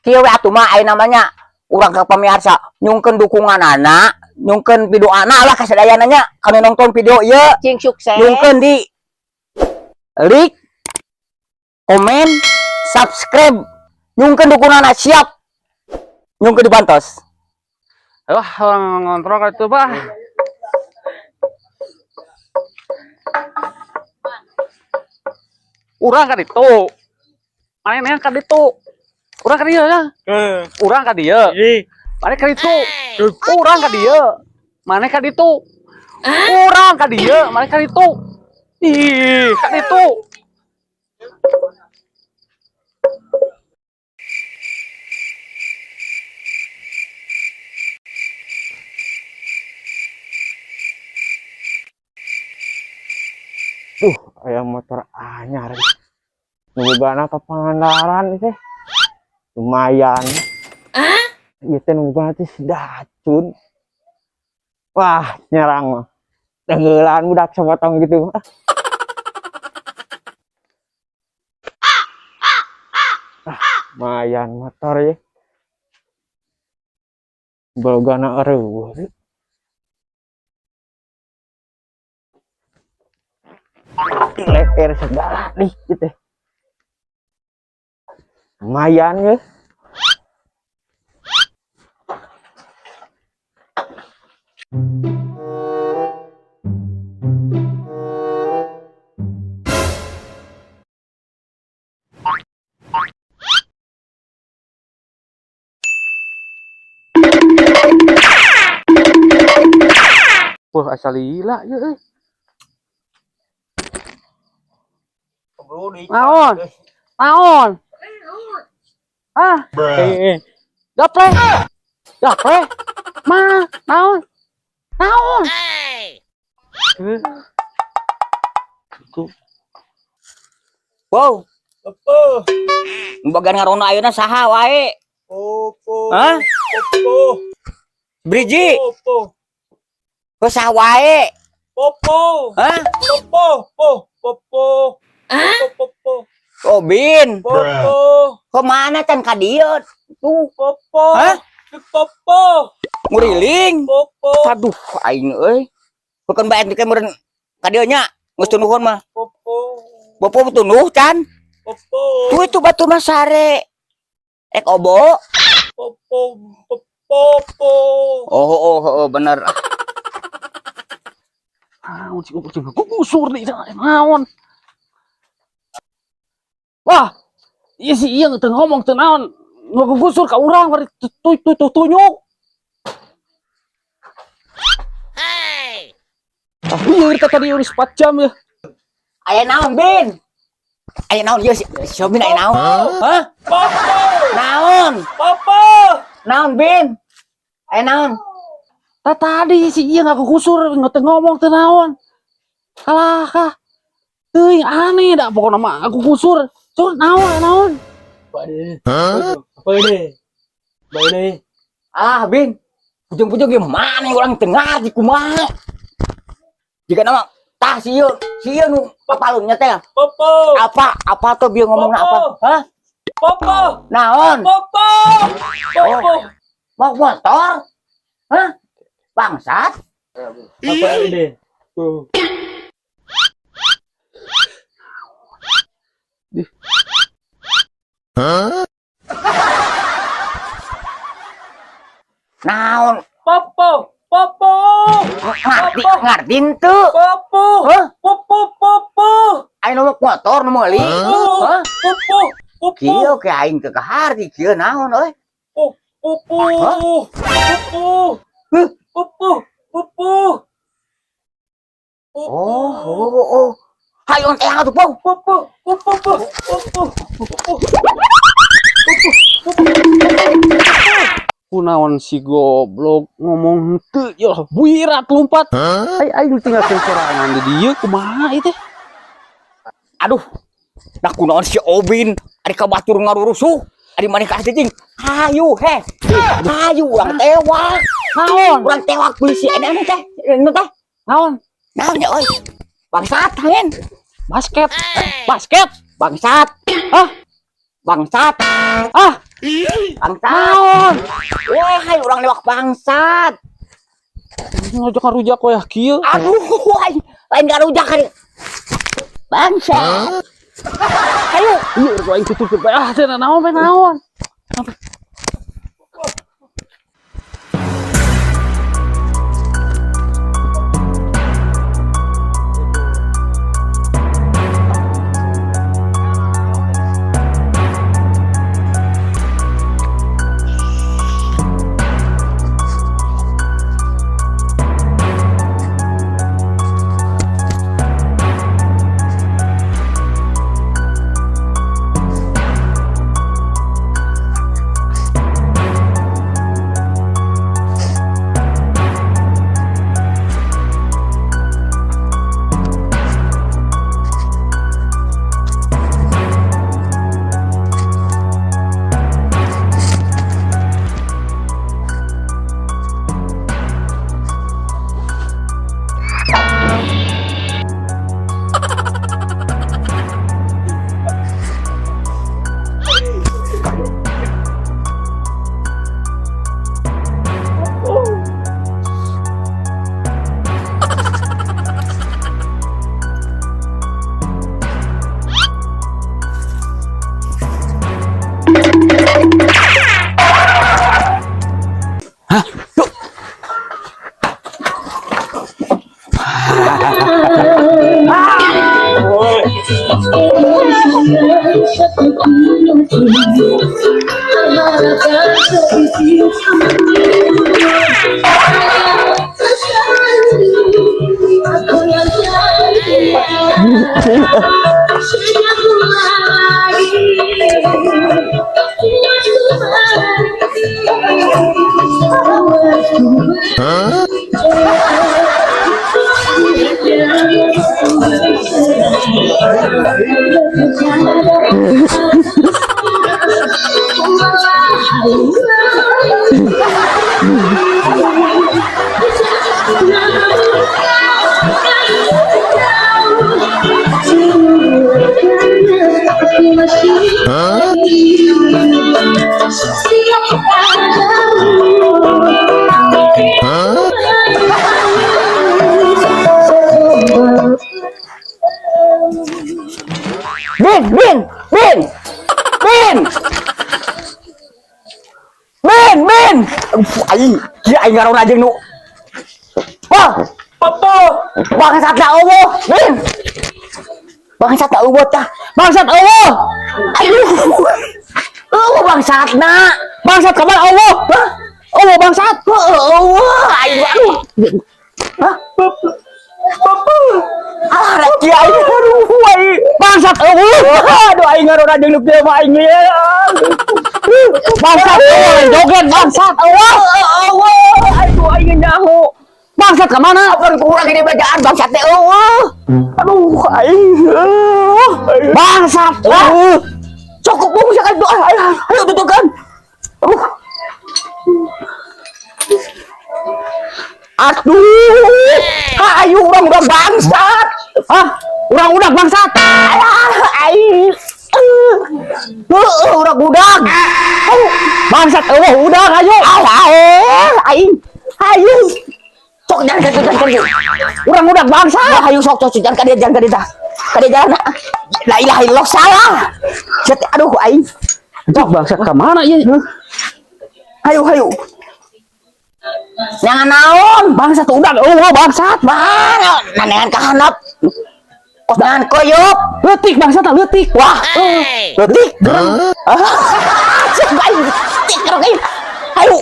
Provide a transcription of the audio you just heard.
kieu we atuh mah aya namanya urang ke pemirsa nyungkeun dukungan anak, nyungkeun video anak lah kasadayananya kanu nonton video ieu Cing sukses. nyungkeun di like, komen, subscribe, nyungkeun dukungan anak siap. Nyungkeun dibantos. Wah, orang ngontrol itu, Pak. Urang kan itu. Mana kan itu. Urang kan dia ya. Urang kan dia. Mana kan itu. Urang kan dia. Mana kan itu. Urang kan dia. Mana kan itu. Ih, kan itu. Aya motor anyar. Nubana ke Pangandaran teh. Lumayan. Ieu teh nubana teh dacun. Wah, nyerang mah. Tenggelan budak sepotong gitu. Lumayan motor ya. Bolgana eueuh. Leher segala nih gitu. Lumayan ya. Wah, asal lila ya. Naon? Naon? Ah. Gapre. Gapre. Ma, naon? Naon? Wow. Apa? Bagan ngarona ayeuna saha wae? Popo. Hah? Popo. Briji. Popo. Kok saha wae? Popo. Hah? Popo. Popo. Popo. Oh, Bin. Popo. Kok mana can ka dieu? Tuh. Popo. Hah? Popo. Nguriling. Popo. Aduh, aing euy. Bukan bae teh meureun ka dieu nya. Geus tunuhun mah. Popo. Bopo tunuh can. Popo. Tuh itu batu mah sare. Ek obo. Popo. Popo. Oh, bener. Naon sih gusur nih naon. Wah, iya sih iya teu ngomong teu naon. Ngegusur ka urang bari tunyuk. Hey. Tapi kita tadi udah 4 jam ya. Aya naon, Bin? Aya naon ieu si Bin aya naon? Hah? Popo. Naon? Popo. Naon, Bin? Aya naon? Tadi si iya nggak kegusur nggak ngomong teu naon. Kalah kah? Teuing aneh dah pokoknya mah aku gusur. Sur naon? Apa ini? Ah, Bin. Ujung-ujung gimana orang tengah di kumaha? Jika nama tah sieun nu papalunnya teh. Popo. Apa tuh bieu ngomongna apa? Hah? Popo. Naon? Popo. Popo. Mau motor? Hah? Bangsat? Apa ini? Tuh. Naon? Popo. Popo. Ngarti teu? Popo. Hah? Popo. Aya nu motor nu meuli? Hah? Popo. Popo. Kieu ke aing teu kaharti kieu naon euy? Popo. Hah? Popo. Popo. Popo. Oh. Hayo teh atuh, Pau. Popo. Popo. Kunaon si goblok ngomong teu ya buirat lompat. Aing tinggalkeun sorangan di dieu kumaha ieu teh? Aduh. Dah kunaon si Obin ari ka batur ngarurusuh. Ari maneh ka cicing. Hayu heh. Hayu urang tewak. Naon? Urang tewak beli si edan teh. Nu teh. Naon? Naon ya euy? Bangsat hangen. Basket. Bangsat. Ah, Bangsat. ah. Bangsat. Wah, hai orang lewat bangsat. Ngajak ngarujak we kieu. Aduh, lain garujak kan. Bangsat. Ayo, Ieu rek aing tutup bae. Ah, teh naon bae naon. Bin. Aing, kia aing ngaron aja nu. Wah, Popo. bangsat da eueuh, Bin. Bangsat da eueuh tah. Bangsat eueuh. Aduh. Bangsatna. Bangsat ka mana eueuh? Hah? Eueuh bangsat. Eueuh. Aing aduh. Hah? Popo. Ah, rek kia aing aduh aing. Bangsat eueuh. Aduh aing ngaron aja nu teh mah aing ya. Bangsat eueuh joget bangsat eueuh. Aduh aing nyaho. Bangsat ka mana? Apaan kurang ini bacaan bangsat teh eueuh. Aduh aing. Bangsat. Cukup bung sekali doa. Ayo tutupkan. Aduh. Ayo orang udah bangsat. Hah? Orang udah bangsat. Aing. Udah budak. Bangsat udah ayo. Aing. Ayo. Sok jangan kan. Orang udah bangsa. Ayo sok jangan ka dia dah. Ka dia jalan. La ilaha illallah salah. Cet aduh aing. Cok bangsat ka mana ieu? Ayo. Jangan naon, bangsat udah bangsat. Mana? Nanengan ka handap. Jangan koyok. Leutik bangsat tah leutik. Wah. Leutik. Cek aing. Tik ayo.